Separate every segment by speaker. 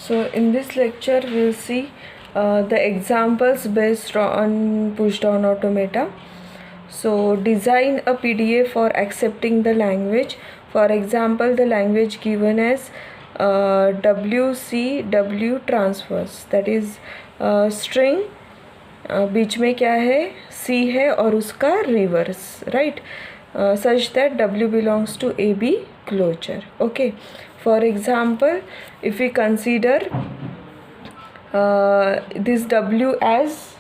Speaker 1: So in this lecture we'll see the examples based on pushdown automata. So design a PDA for accepting the language. For example, the language given as WCW transfers, that is string बीच में क्या है C है और उसका reverse, right, such that W belongs to AB closure. Okay, for example, if we consider this W as,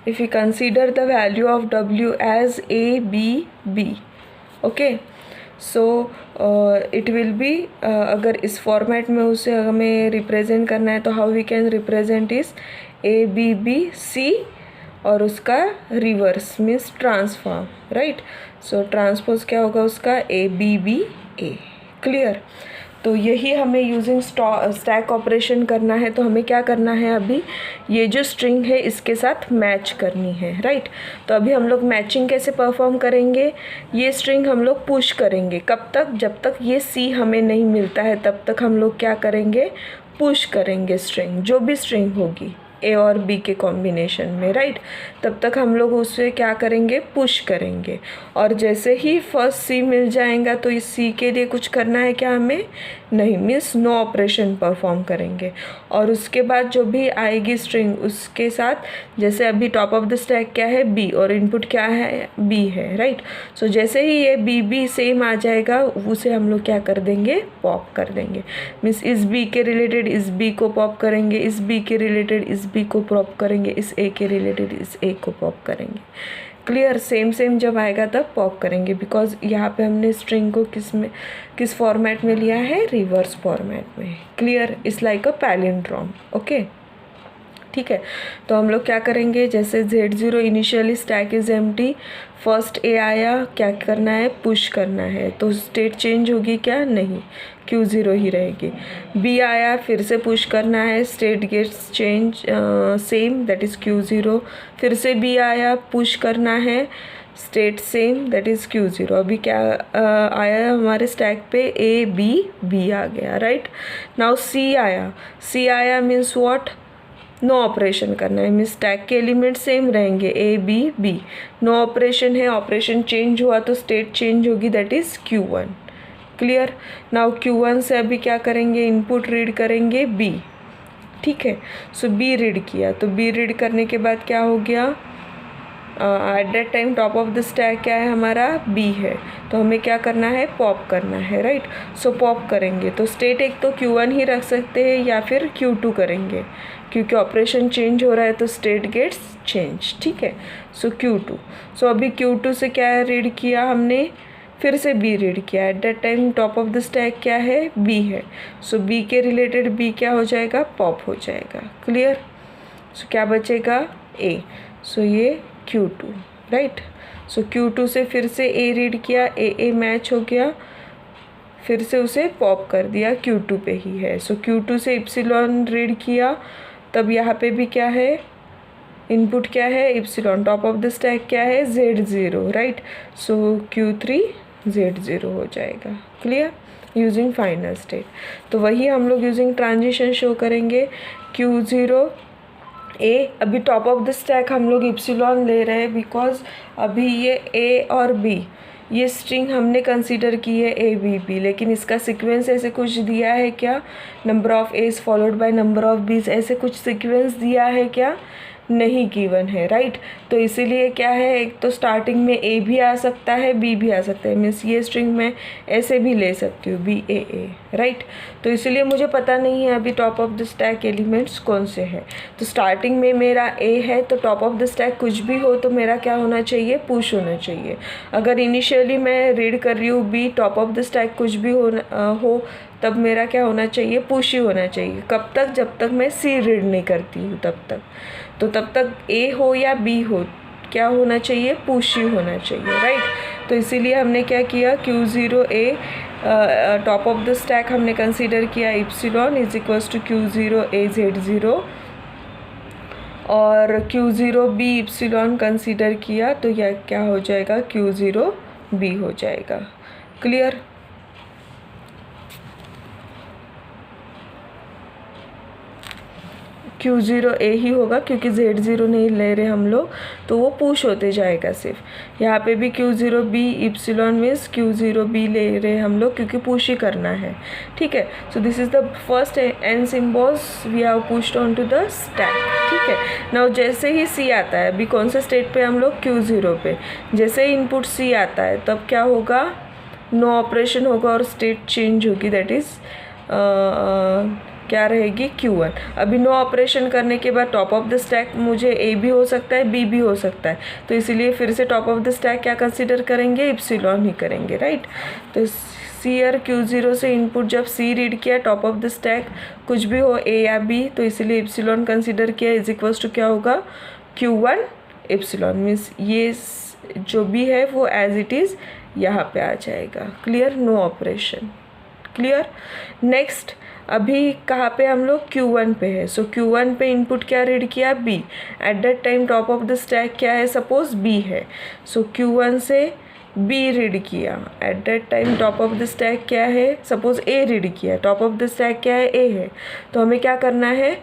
Speaker 1: if we consider the value of W as A, B, B, okay, so it will be अगर इस format में उसे हमें represent करना है तो how we can represent इस A, B, B, C और उसका रिवर्स मीन्स ट्रांसफॉर्म, राइट. सो ट्रांसपोज क्या होगा उसका A, B, B, A. Clear. तो यही हमें यूजिंग स्टैक ऑपरेशन करना है. तो हमें क्या करना है, अभी ये जो स्ट्रिंग है इसके साथ मैच करनी है, राइट. तो अभी हम लोग मैचिंग कैसे परफॉर्म करेंगे, ये स्ट्रिंग हम लोग पुश करेंगे. कब तक, जब तक ये सी हमें नहीं मिलता है तब तक हम लोग क्या करेंगे, पुश करेंगे स्ट्रिंग, जो भी स्ट्रिंग होगी ए और बी के कॉम्बिनेशन में, राइट. तब तक हम लोग उससे क्या करेंगे, पुश करेंगे. और जैसे ही फर्स्ट सी मिल जाएगा तो इस सी के लिए कुछ करना है क्या हमें, नहीं, मीन्स नो ऑपरेशन परफॉर्म करेंगे. और उसके बाद जो भी आएगी स्ट्रिंग उसके साथ, जैसे अभी टॉप ऑफ द स्टैक क्या है, बी, और इनपुट क्या है, बी है, राइट. सो जैसे ही ये बी बी सेम आ जाएगा उसे हम लोग क्या कर देंगे, पॉप कर देंगे. मीन्स इस बी के रिलेटेड इस बी को पॉप करेंगे, इस बी के रिलेटेड इस बी को पॉप करेंगे, इस ए के रिलेटेड इस ए को पॉप करेंगे. क्लियर. सेम जब आएगा तब पॉप करेंगे, बिकॉज यहाँ पे हमने स्ट्रिंग को किस फॉर्मेट में लिया है, रिवर्स फॉर्मेट में. Clear. It's like a palindrome. Okay, ठीक है. तो हम लोग क्या करेंगे, जैसे Z0 initially stack is empty, first A आया, क्या करना है, पुश करना है. तो स्टेट चेंज होगी क्या, नहीं, Q0 ही रहेगी. बी आया, फिर से पुश करना है, state gets change same, that is Q0. फिर से बी आया, पुश करना है, state same, that is Q0. अभी क्या आया हमारे स्टैक पे, ए बी, बी आ गया, राइट. नाउ सी आया मीन्स व्हाट, नो ऑपरेशन करना है, मीन्स स्टैक के एलिमेंट सेम रहेंगे, A B B. No operation है, ऑपरेशन चेंज हुआ तो स्टेट चेंज होगी, that is Q1. Clear. Now Q1 से अभी क्या करेंगे, इनपुट रीड करेंगे बी, ठीक है. सो बी रीड किया, तो बी रीड करने के बाद क्या हो गया, eight that time top of the stack क्या है हमारा, बी है. तो हमें क्या करना है, पॉप करना है, राइट. सो पॉप करेंगे तो स्टेट एक तो Q1 ही रख सकते हैं या फिर Q2 करेंगे, क्योंकि ऑपरेशन चेंज हो रहा है तो स्टेट गेट्स चेंज, ठीक है. सो Q2. सो अभी Q2 से क्या रीड किया हमने, फिर से बी रीड किया. Eight that time top of the stack क्या है, बी है. सो बी के रिलेटेड बी क्या हो जाएगा, पॉप हो जाएगा. क्लियर. सो क्या बचेगा, ए. सो ये Q2, राइट. सो Q2 से फिर से ए रीड किया, ए मैच हो गया, फिर से उसे पॉप कर दिया, Q2 पे ही है. सो Q2 से इप्सिलॉन रीड किया, तब यहाँ पे भी क्या है, इनपुट क्या है, epsilon. Top of the stack क्या है, Z0, राइट. सो Q3 Z0 हो जाएगा. क्लियर. Using final state. तो वही हम लोग यूजिंग ट्रांजिशन शो करेंगे. Q0 ए, अभी टॉप ऑफ द स्टैक हम लोग इप्सिलॉन ले रहे हैं बिकॉज अभी ये ए और बी, ये स्ट्रिंग हमने कंसीडर की है ए बी बी, लेकिन इसका सीक्वेंस ऐसे कुछ दिया है क्या, number of a's followed by number of b's, ऐसे कुछ सीक्वेंस दिया है क्या, नहीं गिवन है, राइट. तो इसीलिए क्या है, एक तो स्टार्टिंग में ए भी आ सकता है, बी भी आ सकता है, मीन्स ये स्ट्रिंग मैं ऐसे भी ले सकती हूँ, बी ए ए, राइट. तो इसीलिए मुझे पता नहीं है अभी top of the stack elements कौन से हैं. तो स्टार्टिंग में मेरा ए है तो टॉप ऑफ द स्टैक कुछ भी हो तो मेरा क्या होना चाहिए, पुश होना चाहिए. अगर इनिशियली मैं रीड कर रही हूँ b, top of the stack कुछ भी हो तब मेरा क्या होना चाहिए, पुश ही होना चाहिए. कब तक, जब तक मैं सी रीड नहीं करती हूँ तब तक. तो तब तक ए हो या बी हो क्या होना चाहिए, पुश ही होना चाहिए, राइट. तो इसीलिए हमने क्या किया, Q0 a, top of the stack हमने कंसीडर किया epsilon is equals to Q0 a Z0, और Q0 बी इप्सिलॉन कंसीडर किया तो यह क्या हो जाएगा, Q0 बी हो जाएगा. क्लियर. Q0 A ही होगा क्योंकि Z0 नहीं ले रहे हम लोग, तो वो पुश होते जाएगा सिर्फ। यहाँ पे भी Q0 B epsilon means Q0 B ले रहे हम लोग क्योंकि पुश ही करना है, ठीक है। So this is the first n symbols we have pushed on to the stack, ठीक है। नाउ जैसे ही C आता है, अभी कौन से स्टेट पे हम लोग Q0 पे, जैसे ही इनपुट C आता है तब क्या होगा, नो ऑपरेशन होगा और स्टेट चेंज होगी, दैट इज़ क्या रहेगी Q1। अभी नो ऑपरेशन करने के बाद टॉप ऑफ द स्टैक मुझे A भी हो सकता है B भी हो सकता है, तो इसीलिए फिर से टॉप ऑफ द स्टैक क्या कंसीडर करेंगे, इप्सिलॉन ही करेंगे, राइट। तो सीयर Q0 से इनपुट जब C रीड किया, टॉप ऑफ द स्टैक कुछ भी हो A या B, तो इसीलिए इप्सिलॉन कंसीडर किया, इज इक्वल्स टू क्या होगा Q1 इप्सिलॉन, मीन्स ये जो भी है वो एज इट इज़ यहाँ पे आ जाएगा। Clear, no operation, clear. Next अभी कहाँ पे हम लोग Q1 पे है, सो Q1 पे इनपुट क्या रीड किया, B। Eight that time top of the stack क्या है, सपोज B है, सो Q1 से B रीड किया। Eight that time top of the stack क्या है, सपोज A रीड किया, टॉप ऑफ द स्टैक क्या है, A है, तो हमें क्या करना है,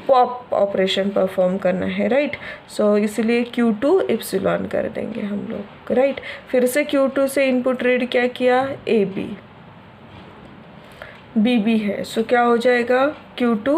Speaker 1: पॉप ऑपरेशन परफॉर्म करना है, राइट। सो इसलिए Q2 इप्सिलॉन कर देंगे हम लोग, राइट। फिर से Q2 से इनपुट रीड क्या किया, AB, BB है, सो क्या हो जाएगा Q2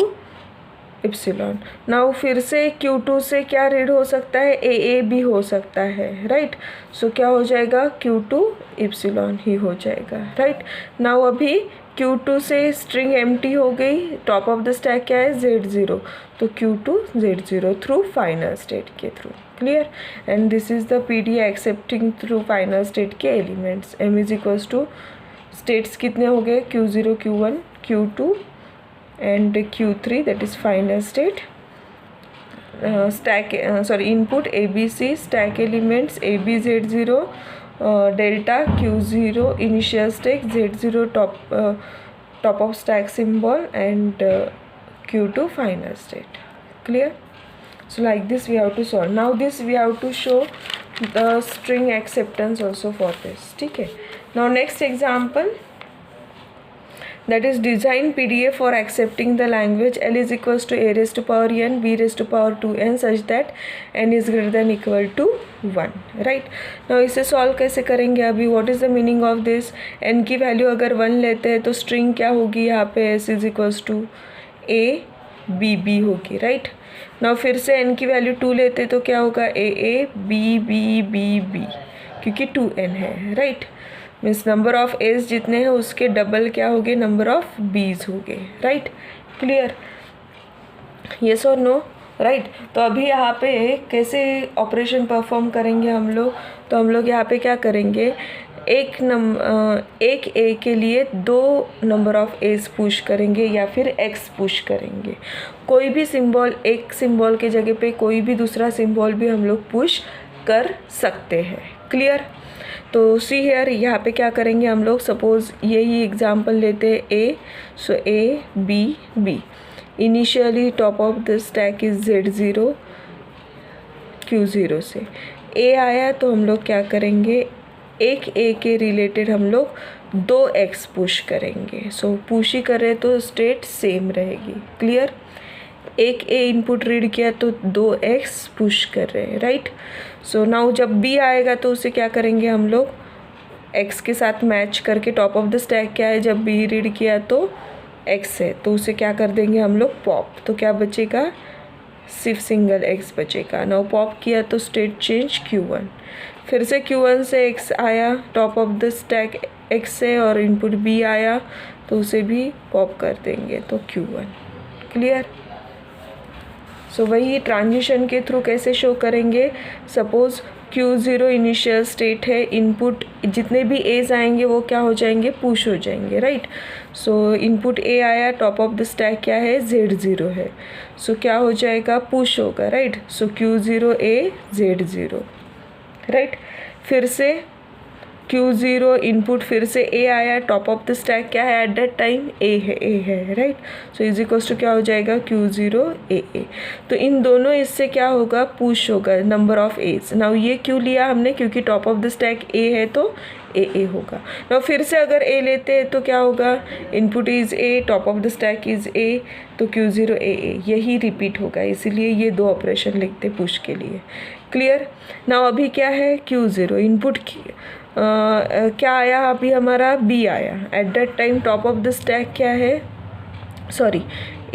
Speaker 1: इप्सिलॉन। नाउ फिर से Q2 से क्या रीड हो सकता है, AA भी हो सकता है, राइट। सो क्या हो जाएगा, Q2 इप्सिलॉन ही हो जाएगा, राइट। नाउ अभी Q2 से स्ट्रिंग एम्प्टी हो गई, टॉप ऑफ द स्टैक क्या है, Z0, तो Q2 Z0 through final state के through, clear. And this is the PD accepting through final state के elements. M is equals to states कितने हो गए, Q0 Q1 Q2 and Q3, that is final state। stack input ABC, stack elements AB Z0, delta Q0 initial state, Z0 top of stack symbol, and Q2 final state, clear। So like this we have to solve। now this we have to show the string acceptance also for this, ठीक है। now next example, that is design PDA for accepting the language L is equals to A raised to power n B raised to power 2n such that n is greater than equal to 1, right। now इसे solve कैसे करेंगे, अभी what is the meaning of this, n की value अगर 1 लेते हैं तो string क्या होगी यहाँ पे, S is equals to A B B होगी, राइट। now फिर से n की वैल्यू 2 लेते तो क्या होगा, A A B B B B, क्योंकि 2n है, right. Means number of a's जितने हैं उसके डबल क्या हो गए, नंबर ऑफ बीज हो गए, राइट। क्लियर, येस और नो, राइट। तो अभी यहाँ पे कैसे ऑपरेशन परफॉर्म करेंगे हम लोग, तो हम लोग यहाँ पे क्या करेंगे, एक ए के लिए 2 नंबर ऑफ एज पुश करेंगे या फिर एक्स पुश करेंगे। कोई भी सिंबल, एक सिंबल के जगह पे कोई भी दूसरा सिंबल भी हम लोग पुश कर सकते हैं, क्लियर। तो सी हेयर, यहाँ पे क्या करेंगे हम लोग, सपोज यही एग्जांपल लेते हैं A, so A B B, initially top of the stack is Z0 Q0 से ए आया तो हम लोग क्या करेंगे, एक ए के रिलेटेड हम लोग 2 एक्स पुश करेंगे। सो पुश ही करें तो स्टेट सेम रहेगी, क्लियर। एक ए इनपुट रीड किया तो 2 एक्स पुश कर रहे हैं, राइट। सो नाउ जब बी आएगा तो उसे क्या करेंगे हम लोग, एक्स के साथ मैच करके, टॉप ऑफ द स्टैक क्या है, जब बी रीड किया तो एक्स है तो उसे क्या कर देंगे हम लोग, पॉप, तो क्या बचेगा, सिर्फ सिंगल एक्स बचेगा। नाउ पॉप किया तो स्टेट चेंज Q1, फिर से Q1 से एक्स आया, top of the stack x है और इनपुट बी आया तो उसे भी पॉप कर देंगे तो Q1, क्लियर। सो वही ट्रांजिशन के थ्रू कैसे शो करेंगे, सपोज Q0 इनिशियल स्टेट है, इनपुट जितने भी एज आएंगे वो क्या हो जाएंगे, पुश हो जाएंगे, राइट। सो इनपुट ए आया, टॉप ऑफ द स्टैक क्या है, Z0 है, सो क्या हो जाएगा, पुश होगा, right. So Q0 A Z0, right. फिर से Q0 इनपुट फिर से A आया, टॉप ऑफ द स्टैक क्या है एट दैट टाइम, A है right. So is equals to क्या हो जाएगा, Q0 AA। तो इन दोनों इससे क्या होगा, पुश होगा नंबर ऑफ A's। नाउ ये क्यों लिया हमने, क्योंकि top of the stack A है तो AA होगा। नाउ फिर से अगर A लेते हैं तो क्या होगा, input is A, top of the stack is A, तो Q0 AA यही रिपीट होगा, इसीलिए ये दो ऑपरेशन लिखते पुश के लिए। क्लियर। नाउ अभी क्या है, Q0 इनपुट की क्या आया, अभी हमारा B आया eight that time, top of the stack क्या है, सॉरी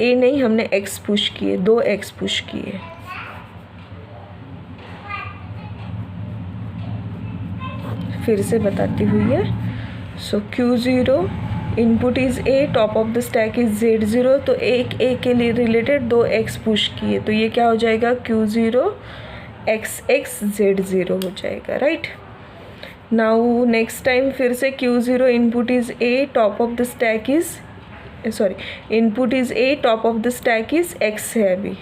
Speaker 1: A नहीं, हमने X पुश किए, 2 X पुश किए। फिर से बताती हुई है। सो Q0 input is A, top of the stack is Z0, तो एक A के लिए रिलेटेड 2 X पुश किए, तो ये क्या हो जाएगा, Q0 XX Z0 हो जाएगा राइट। नाउ नेक्स्ट टाइम फिर से Q0 input is A, top of the stack is input is A, top of the stack is X है, अभी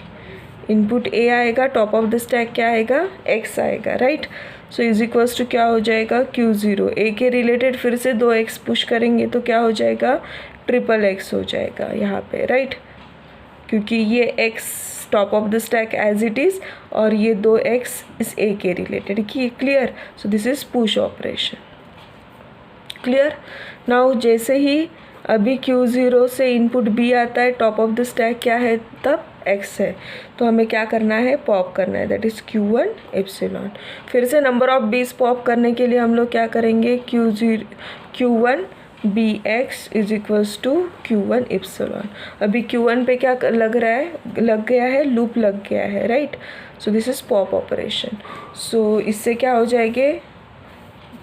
Speaker 1: इनपुट A आएगा, टॉप ऑफ द स्टैक क्या आएगा, X आएगा right. So is equals to क्या हो जाएगा, Q0 A के रिलेटेड फिर से 2 X पुश करेंगे तो क्या हो जाएगा, ट्रिपल X हो जाएगा यहाँ पे राइट, क्योंकि ये X top of the stack as it is और ये 2 X इस A के रिलेटेड की। Clear. So this is push operation. Clear. Now जैसे ही अभी Q0 से इनपुट B आता है, टॉप ऑफ द स्टैक क्या है तब, X है, तो हमें क्या करना है, पॉप करना है, दैट इज़ Q1 एप्सिलॉन। फिर से नंबर ऑफ बीस पॉप करने के लिए हम लोग क्या करेंगे, Q1 BX is equals to Q1 epsilon. अभी Q1 पे क्या लग रहा है, लग गया है, लूप लग गया है right. So this is pop operation. So इससे क्या हो जाएंगे,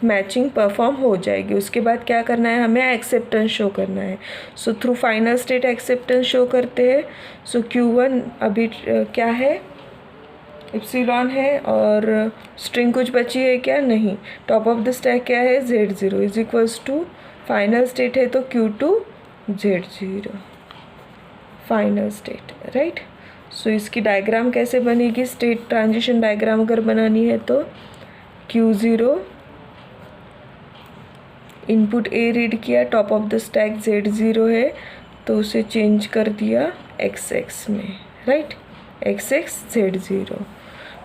Speaker 1: मैचिंग परफॉर्म हो जाएगी। उसके बाद क्या करना है, हमें एक्सेप्टेंस शो करना है। So through final state acceptance show करते हैं। सो Q1 अभी क्या है, एप्सिलॉन है, और स्ट्रिंग कुछ बची है क्या, नहीं, टॉप ऑफ द स्टैक क्या है, Z0 is equals to final state है तो Q2 Z0 final state right. सो इसकी डायग्राम कैसे बनेगी, स्टेट ट्रांजिशन डायग्राम अगर बनानी है तो Q0 इनपुट A रीड किया, top of the stack Z0 है तो उसे चेंज कर दिया XX में right, XX Z0।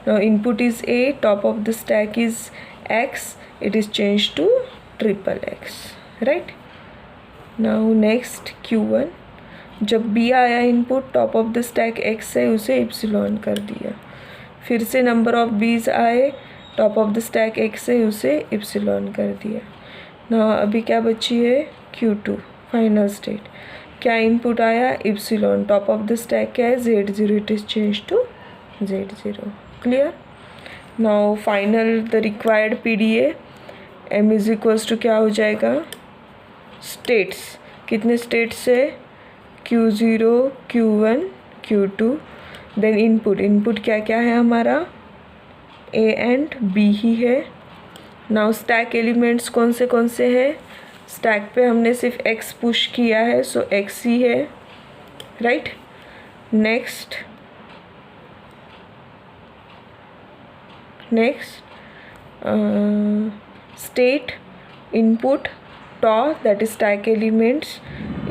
Speaker 1: Now input is A, top of the stack is X, it is change to triple X right. Now next Q1 जब B आया input, top of the stack X है उसे epsilon कर दिया। फिर से number of बीज आए, top of the stack X है उसे एप्सिलॉन कर दिया। ना अभी क्या बची है, Q2 फाइनल स्टेट, क्या इनपुट आया, epsilon, top of the stack क्या है, Z0, it is change to Z0। Clear. Now final the required PDA M is equals to क्या हो जाएगा, स्टेट्स, कितने स्टेट्स है, Q0 Q1 Q2, then input क्या क्या है हमारा, A एंड B ही है। नाउ स्टैक एलिमेंट्स कौन से हैं, स्टैक पे हमने सिर्फ X पुश किया है सो X ही है राइट। नेक्स्ट स्टेट इनपुट टॉ that is stack elements,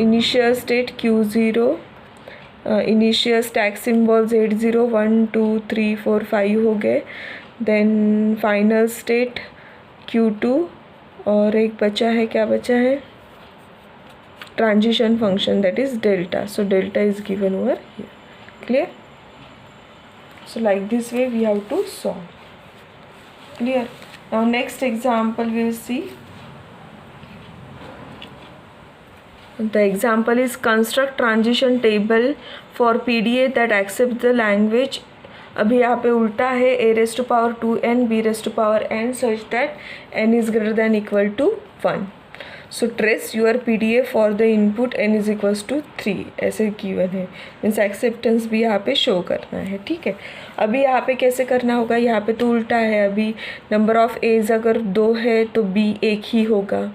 Speaker 1: initial state Q0, initial stack symbol Z0 1 2 3 4 5 हो गए, देन फाइनल स्टेट Q2 और एक बचा है, क्या बचा है, transition function that is delta, so delta is given over here. Clear. So like this way we have to solve. Clear. Now next example will see, the example is construct transition table for PDA that accepts the language, अभी यहाँ पे उल्टा है, a raised to power 2n b raised to power n such that n is greater than equal to 1. So trace your PDA for the input n is equals to 3, ऐसे given है, means acceptance भी यहाँ पे show करना है। ठीक है। अभी यहाँ पे कैसे करना होगा, यहाँ पे तो उल्टा है, अभी नंबर ऑफ एज अगर 2 है तो b 1 ही होगा,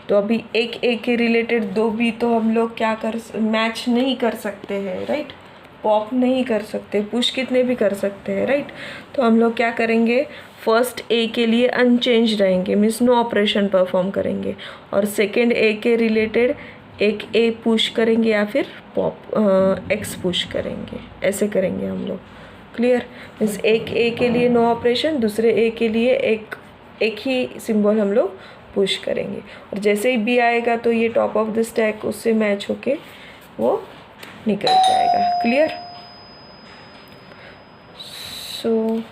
Speaker 1: तो अभी एक A के रिलेटेड 2 B तो हम लोग क्या कर मैच नहीं कर सकते हैं राइट, पॉप नहीं कर सकते, पुश कितने भी कर सकते हैं राइट। तो हम लोग क्या करेंगे, फर्स्ट ए के लिए अनचेंज रहेंगे, मीन्स नो ऑपरेशन परफॉर्म करेंगे, और सेकेंड ए के रिलेटेड एक ए पुश करेंगे या फिर पॉप एक्स पुश करेंगे, ऐसे करेंगे हम लोग। क्लियर? मीन्स एक ए के लिए नो ऑपरेशन, दूसरे ए के लिए एक ही सिंबल हम लोग पुश करेंगे, और जैसे ही बी आएगा तो ये टॉप ऑफ द स्टैक उससे मैच होके वो निकल जाएगा। क्लियर? सो